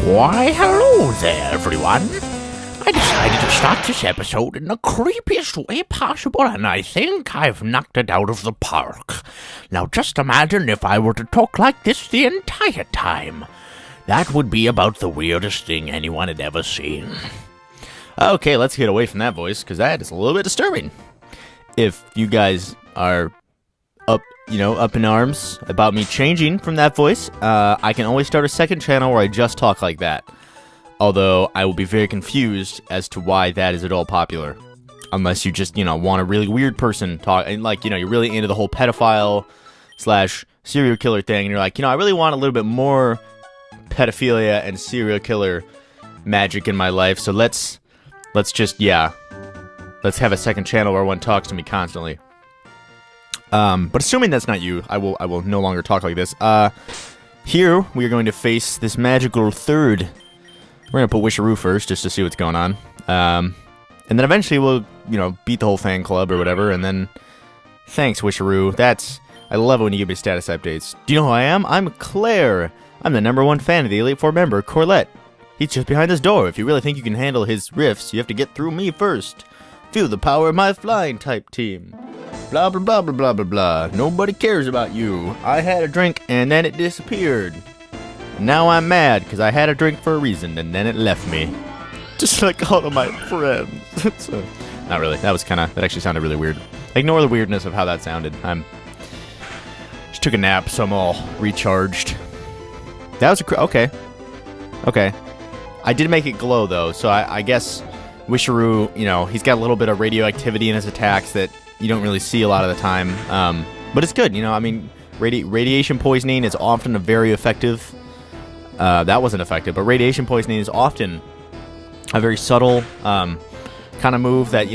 Why, hello there, everyone. I decided to start this episode in the creepiest way possible, and I think I've knocked it out of the park. Now, just imagine if I were to talk like this the entire time. That would be about the weirdest thing anyone had ever seen. Okay, let's get away from that voice, because that is a little bit disturbing. If you guys are up in arms about me changing from that voice, I can always start a second channel where I just talk like that. Although, I will be very confused as to why that is at all popular. Unless you just, want a really weird person talk, and you're really into the whole pedophile / serial killer thing, and you're like, I really want a little bit more pedophilia and serial killer magic in my life, so let's have a second channel where one talks to me constantly. But assuming that's not you, I will no longer talk like this. Here, we are going to face this magical third. We're going to put Wisharoo first, just to see what's going on. And then eventually we'll, beat the whole fan club or whatever, and then... Thanks, Wisharoo. I love it when you give me status updates. Do you know who I am? I'm Claire. I'm the #1 fan of the Elite Four member, Corlett. He's just behind this door. If you really think you can handle his rifts, you have to get through me first. Feel the power of my flying type team. Blah, blah, blah, blah, blah, blah, blah. Nobody cares about you. I had a drink, and then it disappeared. Now I'm mad, because I had a drink for a reason, and then it left me. Just like all of my friends. Not really. That actually sounded really weird. Ignore the weirdness of how that sounded. Just took a nap, so I'm all recharged. That was okay. Okay. I did make it glow, though, so I guess Wisharoo, he's got a little bit of radioactivity in his attacks that you don't really see a lot of the time. But it's good, radiation poisoning is often a very effective... that wasn't effective, but radiation poisoning is often a very subtle kind of move that,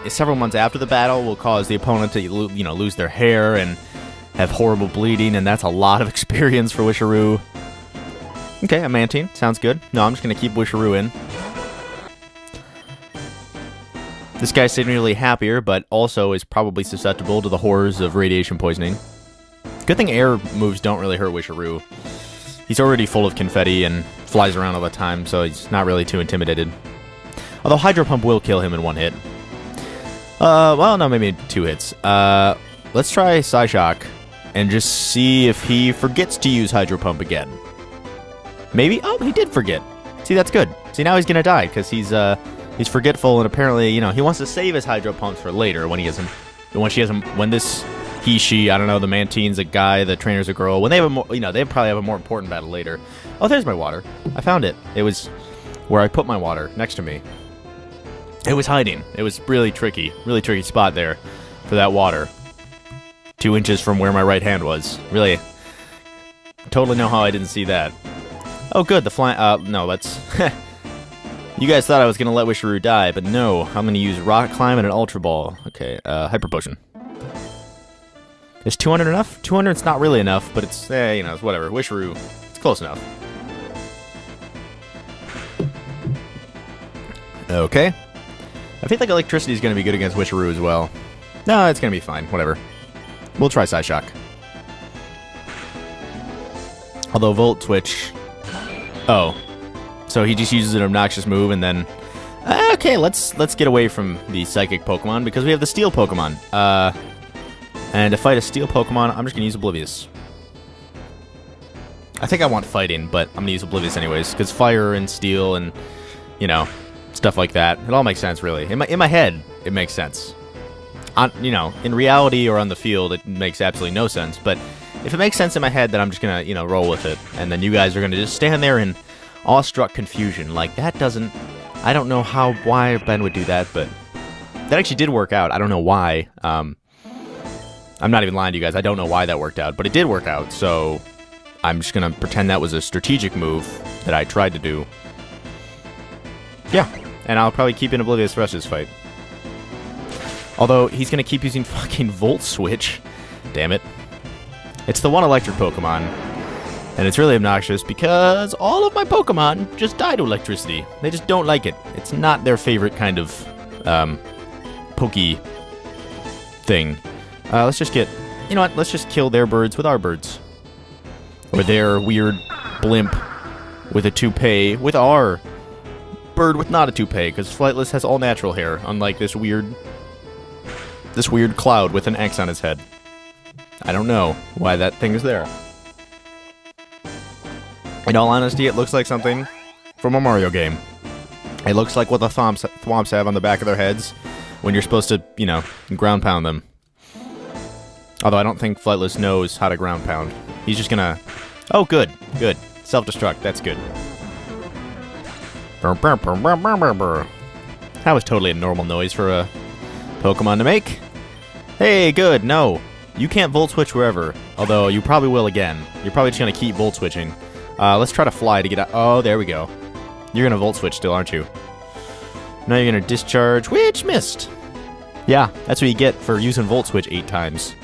several months after the battle will cause the opponent to, lose their hair and have horrible bleeding, and that's a lot of experience for Wisharoo. Okay, a Mantine. Sounds good. No, I'm just going to keep Wisharoo in. This guy's significantly happier, but also is probably susceptible to the horrors of radiation poisoning. Good thing air moves don't really hurt Wisharoo. He's already full of confetti and flies around all the time, so he's not really too intimidated. Although Hydro Pump will kill him in one hit. Well, no, maybe 2 hits. Let's try Psyshock and just see if he forgets to use Hydro Pump again. Maybe? Oh, he did forget. See, that's good. See, now he's gonna die, because he's forgetful, and apparently, he wants to save his Hydro Pumps for later, when when this... He, she, I don't know, the Mantine's a guy, the trainer's a girl. When they have a more, they probably have a more important battle later. Oh, there's my water. I found it. It was where I put my water, next to me. It was hiding. It was really tricky spot there for that water. 2 inches from where my right hand was. Really, totally know how I didn't see that. Oh, good, the flying, no, let's... You guys thought I was going to let Wisharoo die, but no. I'm going to use Rock Climb and an Ultra Ball. Okay, Hyper Potion. Is 200 enough? 200's not really enough, but it's, it's whatever. Wisharoo, it's close enough. Okay. I feel like Electricity is going to be good against Wisharoo as well. No, it's going to be fine. Whatever. We'll try Psyshock. Although Volt Twitch... Oh. So he just uses an obnoxious move and then... Okay, let's get away from the Psychic Pokemon because we have the Steel Pokemon. And to fight a Steel Pokemon, I'm just going to use Oblivious. I think I want Fighting, but I'm going to use Oblivious anyways, because Fire and Steel and, stuff like that. It all makes sense, really. In my head, it makes sense. In reality or on the field, it makes absolutely no sense, but if it makes sense in my head, then I'm just going to, roll with it. And then you guys are going to just stand there in awestruck confusion. Like, that doesn't... I don't know why Ben would do that, but that actually did work out. I don't know why. I'm not even lying to you guys. I don't know why that worked out, but it did work out, so I'm just going to pretend that was a strategic move that I tried to do. Yeah, and I'll probably keep in Oblivious the rest of this fight. Although, he's going to keep using fucking Volt Switch. Damn it. It's the one electric Pokemon, and it's really obnoxious because all of my Pokemon just die to electricity. They just don't like it. It's not their favorite kind of, pokey thing. Let's just get... You know what? Let's just kill their birds with our birds. Or their weird blimp with a toupee, with our bird with not a toupee, because Flightless has all natural hair, unlike this weird cloud with an X on his head. I don't know why that thing is there. In all honesty, it looks like something from a Mario game. It looks like what the thwomps have on the back of their heads when you're supposed to, you know, ground pound them. Although I don't think Flightless knows how to ground pound. He's just gonna... Oh, good. Good. Self-destruct. That's good. That was totally a normal noise for a Pokemon to make. Hey, good. No. You can't Volt Switch wherever. Although, you probably will again. You're probably just gonna keep Volt Switching. Let's try to fly to get out. Oh, there we go. You're gonna Volt Switch still, aren't you? Now you're gonna Discharge, which missed. Yeah, that's what you get for using Volt Switch 8 times.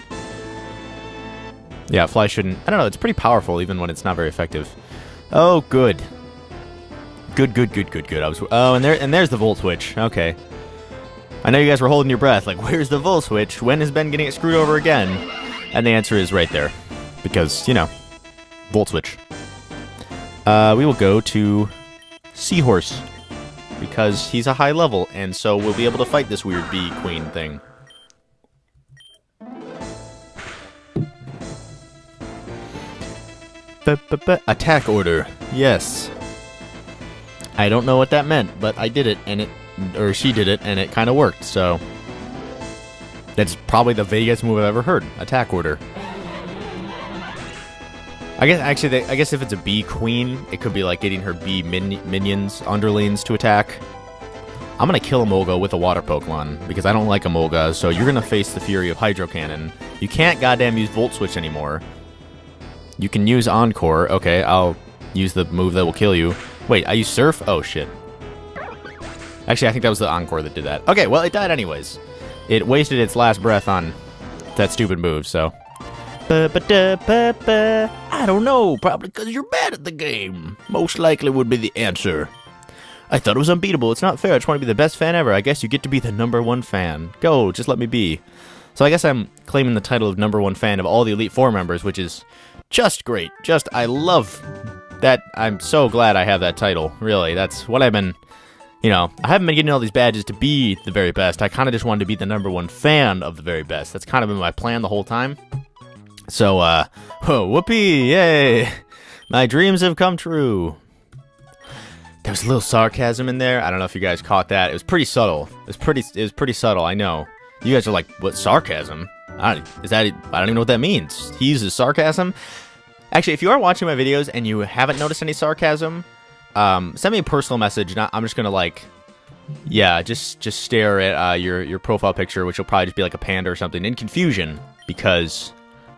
Yeah, Fly shouldn't... I don't know, it's pretty powerful even when it's not very effective. Oh, good. Good. Oh, and there's the Volt Switch. Okay. I know you guys were holding your breath, like, where's the Volt Switch? When has Ben getting it screwed over again? And the answer is right there. Because, you know, Volt Switch. We will go to Seahorse. Because he's a high level, and so we'll be able to fight this weird bee queen thing. Attack order. Yes. I don't know what that meant, but I did it, and or she did it, and it kind of worked, so... That's probably the vaguest move I've ever heard. Attack order. I guess if it's a bee queen, it could be like getting her bee minions, underlings to attack. I'm gonna kill Emolga with a water Pokemon, because I don't like Emolga, so you're gonna face the fury of Hydro Cannon. You can't goddamn use Volt Switch anymore. You can use Encore. Okay, I'll use the move that will kill you. Wait, I use Surf? Oh, shit. Actually, I think that was the Encore that did that. Okay, well, it died anyways. It wasted its last breath on that stupid move, so... I don't know, probably because you're bad at the game. Most likely would be the answer. I thought it was unbeatable. It's not fair. I just want to be the best fan ever. I guess you get to be the #1 fan. Go, just let me be. So I guess I'm claiming the title of #1 fan of all the Elite Four members, which is just great. I love that. I'm so glad I have that title. Really, that's what I've been... You know, I haven't been getting all these badges to be the very best. I kind of just wanted to be the #1 fan of the very best. That's kind of been my plan the whole time. So, whoopee, yay! My dreams have come true. There was a little sarcasm in there. I don't know if you guys caught that. It was pretty subtle. It was pretty subtle, I know. You guys are like, what, sarcasm? I don't even know what that means. He uses sarcasm? Actually, if you are watching my videos and you haven't noticed any sarcasm, send me a personal message. I'm just gonna like, yeah, just stare at your profile picture, which will probably just be like a panda or something, in confusion, because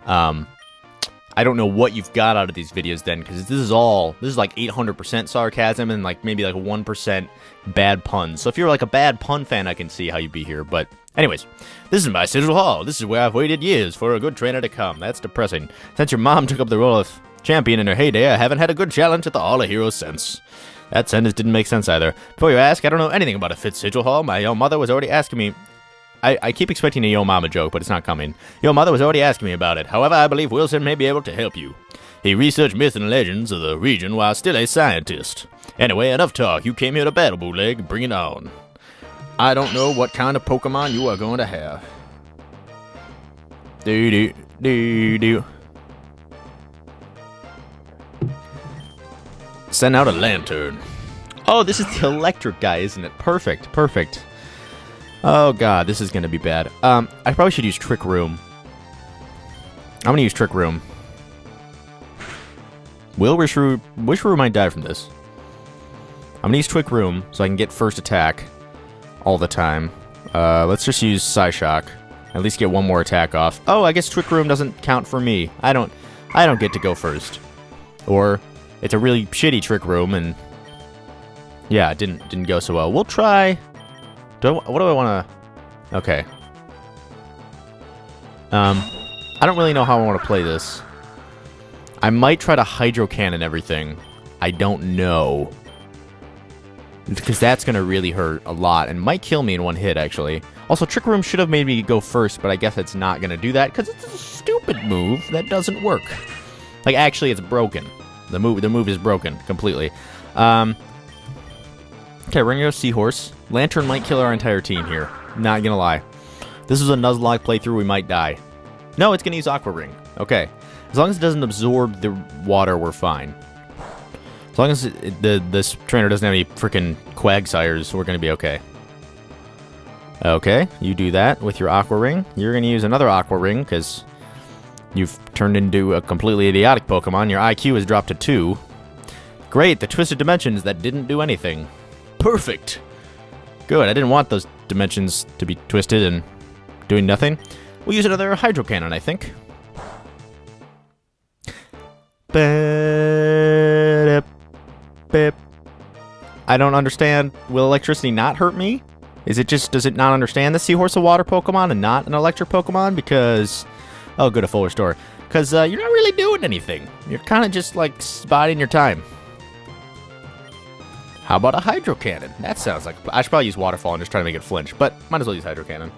I don't know what you've got out of these videos then, because this is like 800% sarcasm and like maybe like 1% bad puns. So if you're like a bad pun fan, I can see how you'd be here. But anyways, this is my Sigil Hall. This is where I've waited years for a good trainer to come. That's depressing. Since your mom took up the role of champion in her heyday, I haven't had a good challenge at the Hall of Heroes since. That sentence didn't make sense either. Before you ask, I don't know anything about a fit Sigil Hall. My young mother was already asking me. I keep expecting a Yo Mama joke, but it's not coming. Your mother was already asking me about it. However, I believe Wilson may be able to help you. He researched myths and legends of the region while still a scientist. Anyway, enough talk. You came here to battle, bootleg. Bring it on. I don't know what kind of Pokemon you are going to have. Do. Send out a lantern. Oh, this is the electric guy, isn't it? Perfect. Oh god, this is gonna be bad. I probably should use Trick Room. I'm gonna use Trick Room. Which room might die from this? I'm gonna use Trick Room so I can get first attack all the time. Let's just use Psyshock. At least get one more attack off. Oh, I guess Trick Room doesn't count for me. I don't get to go first. Or it's a really shitty Trick Room and yeah, it didn't go so well. We'll try. What do I want to... Okay. I don't really know how I want to play this. I might try to Hydro Cannon everything. I don't know. Because that's going to really hurt a lot and might kill me in one hit, actually. Also, Trick Room should have made me go first, but I guess it's not going to do that because it's a stupid move that doesn't work. Like, actually, it's broken. The move is broken completely. Okay, we're gonna go Seahorse. Lantern might kill our entire team here. Not gonna lie. This is a Nuzlocke playthrough, we might die. No, it's gonna use Aqua Ring. Okay. As long as it doesn't absorb the water, we're fine. As long as this trainer doesn't have any freaking Quagsires, we're gonna be okay. Okay, you do that with your Aqua Ring. You're gonna use another Aqua Ring, because you've turned into a completely idiotic Pokemon. Your IQ has dropped to 2. Great, the Twisted Dimensions that didn't do anything. Perfect! Good, I didn't want those dimensions to be twisted and doing nothing. We'll use another Hydro Cannon, I think. I don't understand. Will electricity not hurt me? Is it just, does it not understand the Seahorse a water Pokemon and not an electric Pokemon? Because, oh, good, a full restore. Because you're not really doing anything. You're kind of just, like, spotting your time. How about a Hydro Cannon? That sounds like, I should probably use Waterfall and just try to make it flinch, but might as well use Hydro Cannon.